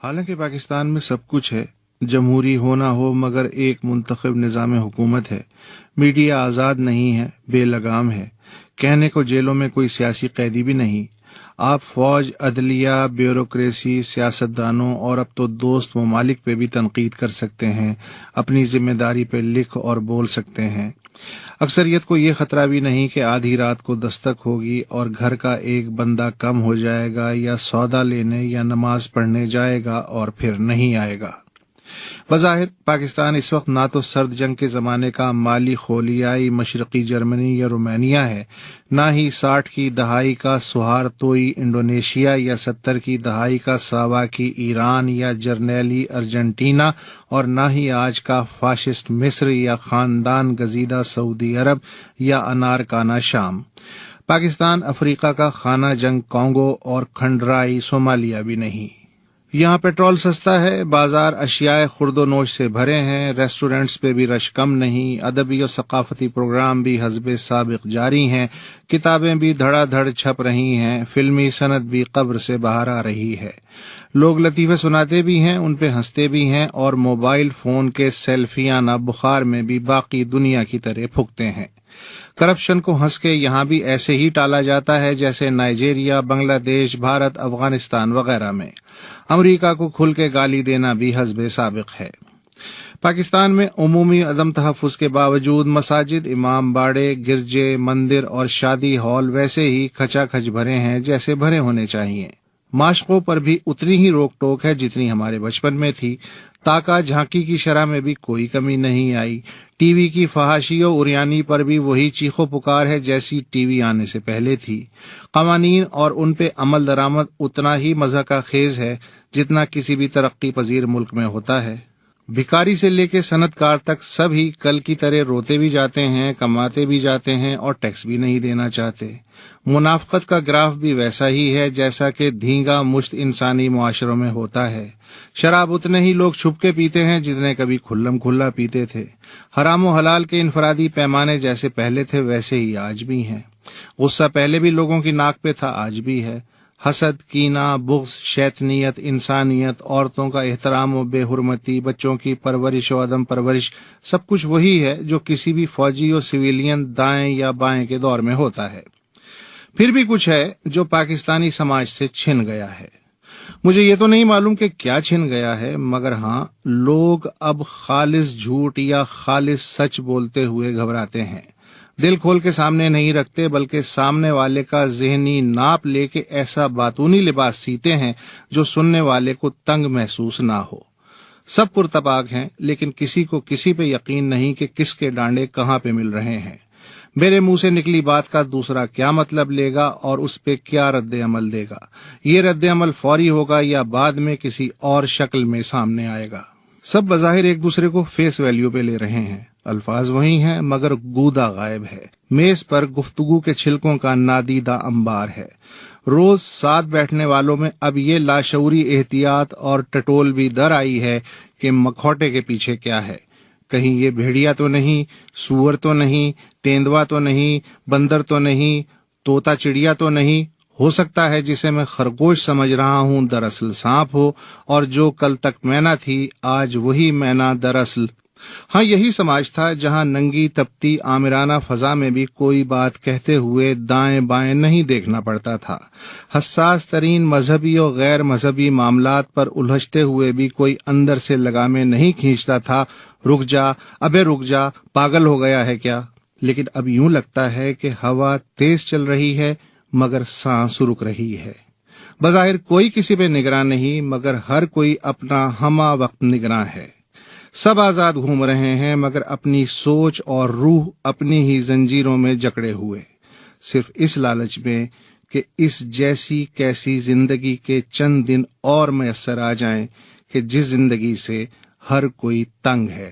حالانکہ پاکستان میں سب کچھ ہے، جمہوری ہو نہ ہو مگر ایک منتخب نظام حکومت ہے، میڈیا آزاد نہیں ہے، بے لگام ہے، کہنے کو جیلوں میں کوئی سیاسی قیدی بھی نہیں، آپ فوج، عدلیہ، بیوروکریسی، سیاستدانوں اور اب تو دوست ممالک پہ بھی تنقید کر سکتے ہیں، اپنی ذمہ داری پہ لکھ اور بول سکتے ہیں۔ اکثریت کو یہ خطرہ بھی نہیں کہ آدھی رات کو دستک ہوگی اور گھر کا ایک بندہ کم ہو جائے گا یا سودا لینے یا نماز پڑھنے جائے گا اور پھر نہیں آئے گا۔ بظاہر پاکستان اس وقت نہ تو سرد جنگ کے زمانے کا مالی خولیائی مشرقی جرمنی یا رومانیہ ہے، نہ ہی 60 کی دہائی کا سہارتوئی انڈونیشیا یا 70 کی دہائی کا ساواکی ایران یا جرنیلی ارجنٹینا، اور نہ ہی آج کا فاشسٹ مصر یا خاندان گزیدہ سعودی عرب یا انارکانہ شام۔ پاکستان افریقہ کا خانہ جنگ کانگو اور کھنڈرائی صومالیہ بھی نہیں۔ یہاں پیٹرول سستا ہے، بازار اشیاء خرد و نوش سے بھرے ہیں، ریسٹورنٹس پہ بھی رش کم نہیں، ادبی و ثقافتی پروگرام بھی حسب سابق جاری ہیں، کتابیں بھی دھڑا دھڑ چھپ رہی ہیں، فلمی صنعت بھی قبر سے باہر آ رہی ہے، لوگ لطیفے سناتے بھی ہیں، ان پہ ہنستے بھی ہیں، اور موبائل فون کے سیلفیانہ بخار میں بھی باقی دنیا کی طرح پھکتے ہیں۔ کرپشن کو ہنس کے یہاں بھی ایسے ہی ٹالا جاتا ہے جیسے نائجیریا، بنگلہ دیش، بھارت، افغانستان وغیرہ میں۔ امریکہ کو کھل کے گالی دینا بھی حسب سابق ہے۔ پاکستان میں عمومی عدم تحفظ کے باوجود مساجد، امام باڑے، گرجے، مندر اور شادی ہال ویسے ہی کھچا کھچ بھرے ہیں جیسے بھرے ہونے چاہیے۔ معاشقوں پر بھی اتنی ہی روک ٹوک ہے جتنی ہمارے بچپن میں تھی، تاکہ جھانکی کی شرح میں بھی کوئی کمی نہیں آئی، ٹی وی کی فحاشی و عریانی پر بھی وہی چیخو پکار ہے جیسی ٹی وی آنے سے پہلے تھی، قوانین اور ان پہ عمل درآمد اتنا ہی مزہ کا خیز ہے جتنا کسی بھی ترقی پذیر ملک میں ہوتا ہے۔ بھکاری سے لے کے صنعت کار تک سب ہی کل کی طرح روتے بھی جاتے ہیں، کماتے بھی جاتے ہیں اور ٹیکس بھی نہیں دینا چاہتے۔ منافقت کا گراف بھی ویسا ہی ہے جیسا کہ دھینگا مشت انسانی معاشروں میں ہوتا ہے۔ شراب اتنے ہی لوگ چھپ کے پیتے ہیں جتنے کبھی کھلم کھلا پیتے تھے۔ حرام و حلال کے انفرادی پیمانے جیسے پہلے تھے ویسے ہی آج بھی ہیں۔ غصہ پہلے بھی لوگوں کی ناک پہ تھا، آج بھی ہے۔ حسد، کینہ، بغض، شیطنیت، انسانیت، عورتوں کا احترام و بے حرمتی، بچوں کی پرورش و عدم پرورش، سب کچھ وہی ہے جو کسی بھی فوجی و سویلین دائیں یا بائیں کے دور میں ہوتا ہے۔ پھر بھی کچھ ہے جو پاکستانی سماج سے چھن گیا ہے۔ مجھے یہ تو نہیں معلوم کہ کیا چھن گیا ہے، مگر ہاں لوگ اب خالص جھوٹ یا خالص سچ بولتے ہوئے گھبراتے ہیں، دل کھول کے سامنے نہیں رکھتے بلکہ سامنے والے کا ذہنی ناپ لے کے ایسا باطونی لباس سیتے ہیں جو سننے والے کو تنگ محسوس نہ ہو۔ سب پرتپاک ہیں لیکن کسی کو کسی پہ یقین نہیں کہ کس کے ڈانڈے کہاں پہ مل رہے ہیں، میرے منہ سے نکلی بات کا دوسرا کیا مطلب لے گا اور اس پہ کیا رد عمل دے گا، یہ رد عمل فوری ہوگا یا بعد میں کسی اور شکل میں سامنے آئے گا۔ سب بظاہر ایک دوسرے کو فیس ویلیو پہ لے رہے ہیں، الفاظ وہی ہیں مگر گودا غائب ہے، میز پر گفتگو کے چھلکوں کا نادیدہ انبار ہے، روز ساتھ بیٹھنے والوں میں اب یہ لاشعوری احتیاط اور ٹٹول بھی در آئی ہے کہ مکھوٹے کے پیچھے کیا ہے، کہیں یہ بھیڑیا تو نہیں، سور تو نہیں، تیندوا تو نہیں، بندر تو نہیں، طوطا چڑیا تو نہیں، ہو سکتا ہے جسے میں خرگوش سمجھ رہا ہوں دراصل سانپ ہو، اور جو کل تک مینا تھی آج وہی مینا دراصل۔ ہاں یہی سماج تھا جہاں ننگی تپتی آمرانہ فضا میں بھی کوئی بات کہتے ہوئے دائیں بائیں نہیں دیکھنا پڑتا تھا، حساس ترین مذہبی و غیر مذہبی معاملات پر الجھتے ہوئے بھی کوئی اندر سے لگامیں نہیں کھینچتا تھا، رک جا، ابے رک جا، پاگل ہو گیا ہے کیا؟ لیکن اب یوں لگتا ہے کہ ہوا تیز چل رہی ہے مگر سانس رک رہی ہے۔ بظاہر کوئی کسی پہ نگراں نہیں مگر ہر کوئی اپنا ہمہ وقت نگراں ہے، سب آزاد گھوم رہے ہیں مگر اپنی سوچ اور روح اپنی ہی زنجیروں میں جکڑے ہوئے، صرف اس لالچ میں کہ اس جیسی کیسی زندگی کے چند دن اور میسر آ جائیں کہ جس زندگی سے ہر کوئی تنگ ہے۔